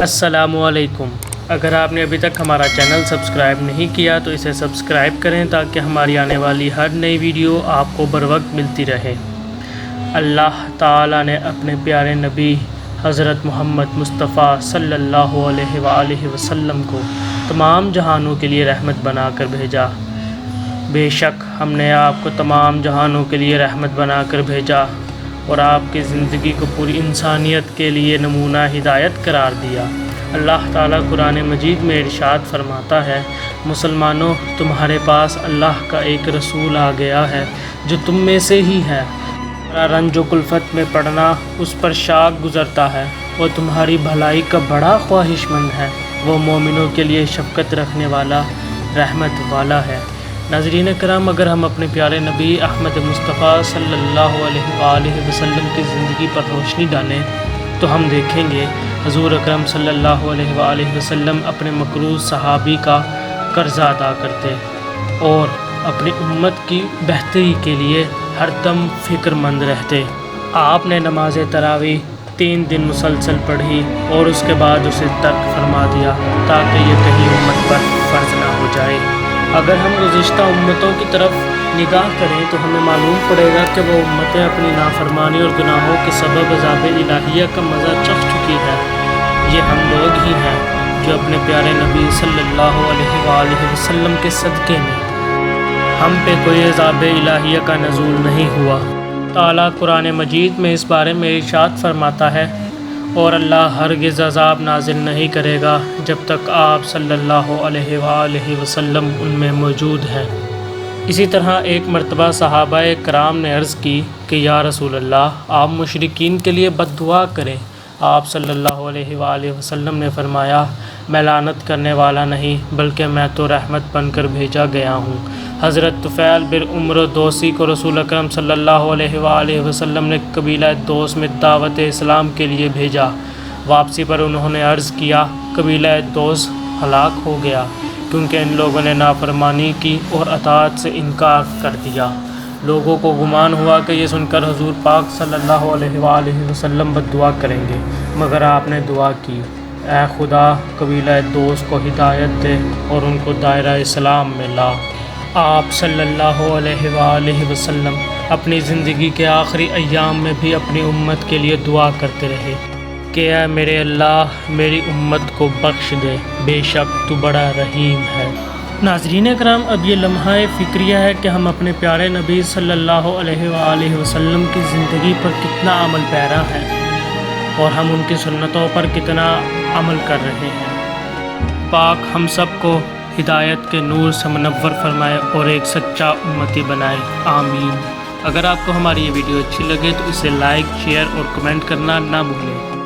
السلام علیکم۔ اگر آپ نے ابھی تک ہمارا چینل سبسکرائب نہیں کیا تو اسے سبسکرائب کریں تاکہ ہماری آنے والی ہر نئی ویڈیو آپ کو بروقت ملتی رہے۔ اللہ تعالیٰ نے اپنے پیارے نبی حضرت محمد مصطفیٰ صلی اللہ علیہ وآلہ وسلم کو تمام جہانوں کے لیے رحمت بنا کر بھیجا۔ بے شک ہم نے آپ کو تمام جہانوں کے لیے رحمت بنا کر بھیجا اور آپ کی زندگی کو پوری انسانیت کے لیے نمونہ ہدایت قرار دیا۔ اللہ تعالیٰ قرآن مجید میں ارشاد فرماتا ہے، مسلمانوں تمہارے پاس اللہ کا ایک رسول آ گیا ہے جو تم میں سے ہی ہے۔ تمہارا رنج و کلفت میں پڑنا اس پر شاق گزرتا ہے، وہ تمہاری بھلائی کا بڑا خواہش مند ہے، وہ مومنوں کے لیے شفقت رکھنے والا رحمت والا ہے۔ ناظرین کرام، اگر ہم اپنے پیارے نبی احمد مصطفیٰ صلی اللہ علیہ وآلہ وسلم کی زندگی پر روشنی ڈالیں تو ہم دیکھیں گے حضور اکرم صلی اللہ علیہ وآلہ وسلم اپنے مقروض صحابی کا قرض ادا کرتے اور اپنی امت کی بہتری کے لیے ہر دم فکر مند رہتے۔ آپ نے نماز تراویح 3 دن مسلسل پڑھی اور اس کے بعد اسے ترک فرما دیا تاکہ یہ کہیں امت پر فرض نہ ہو جائے۔ اگر ہم گزشتہ امتوں کی طرف نگاہ کریں تو ہمیں معلوم پڑے گا کہ وہ امتیں اپنی نافرمانی اور گناہوں کے سبب عذاب الہیہ کا مزہ چکھ چکی ہے۔ یہ ہم لوگ ہی ہیں جو اپنے پیارے نبی صلی اللہ علیہ وآلہ وسلم کے صدقے میں ہم پہ کوئی عذاب الہیہ کا نزول نہیں ہوا۔ تعالیٰ قرآن مجید میں اس بارے میں ارشاد فرماتا ہے، اور اللہ ہرگز عذاب نازل نہیں کرے گا جب تک آپ صلی اللہ علیہ وآلہ وسلم ان میں موجود ہیں۔ اسی طرح ایک مرتبہ صحابہ کرام نے عرض کی کہ یا رسول اللہ، آپ مشرکین کے لیے بد دعا کریں۔ آپ صلی اللہ علیہ وآلہ وسلم نے فرمایا، میں لعنت کرنے والا نہیں بلکہ میں تو رحمت بن کر بھیجا گیا ہوں۔ حضرت طفیل بن عمرو دوسی کو رسول اکرم صلی اللہ علیہ وآلہ وسلم نے قبیلہ دوس میں دعوت اسلام کے لیے بھیجا۔ واپسی پر انہوں نے عرض کیا، قبیلہ دوس ہلاک ہو گیا کیونکہ ان لوگوں نے نافرمانی کی اور اطاعت سے انکار کر دیا۔ لوگوں کو گمان ہوا کہ یہ سن کر حضور پاک صلی اللہ علیہ وآلہ وسلم بد دعا کریں گے، مگر آپ نے دعا کی، اے خدا قبیلہ دوس کو ہدایت دے اور ان کو دائرہ اسلام میں لا۔ آپ صلی اللہ علیہ وآلہ وسلم اپنی زندگی کے آخری ایام میں بھی اپنی امت کے لیے دعا کرتے رہے کہ اے میرے اللہ میری امت کو بخش دے، بے شک تو بڑا رحیم ہے۔ ناظرین اکرام، اب یہ لمحہ فکریہ ہے کہ ہم اپنے پیارے نبی صلی اللہ علیہ وآلہ وسلم کی زندگی پر کتنا عمل پیرا ہیں اور ہم ان کی سنتوں پر کتنا عمل کر رہے ہیں۔ پاک ہم سب کو ہدایت کے نور سے منور فرمائے اور ایک سچا امتی بنائے، آمین۔ اگر آپ کو ہماری یہ ویڈیو اچھی لگے تو اسے لائک، شیئر اور کمنٹ کرنا نہ بھولیں۔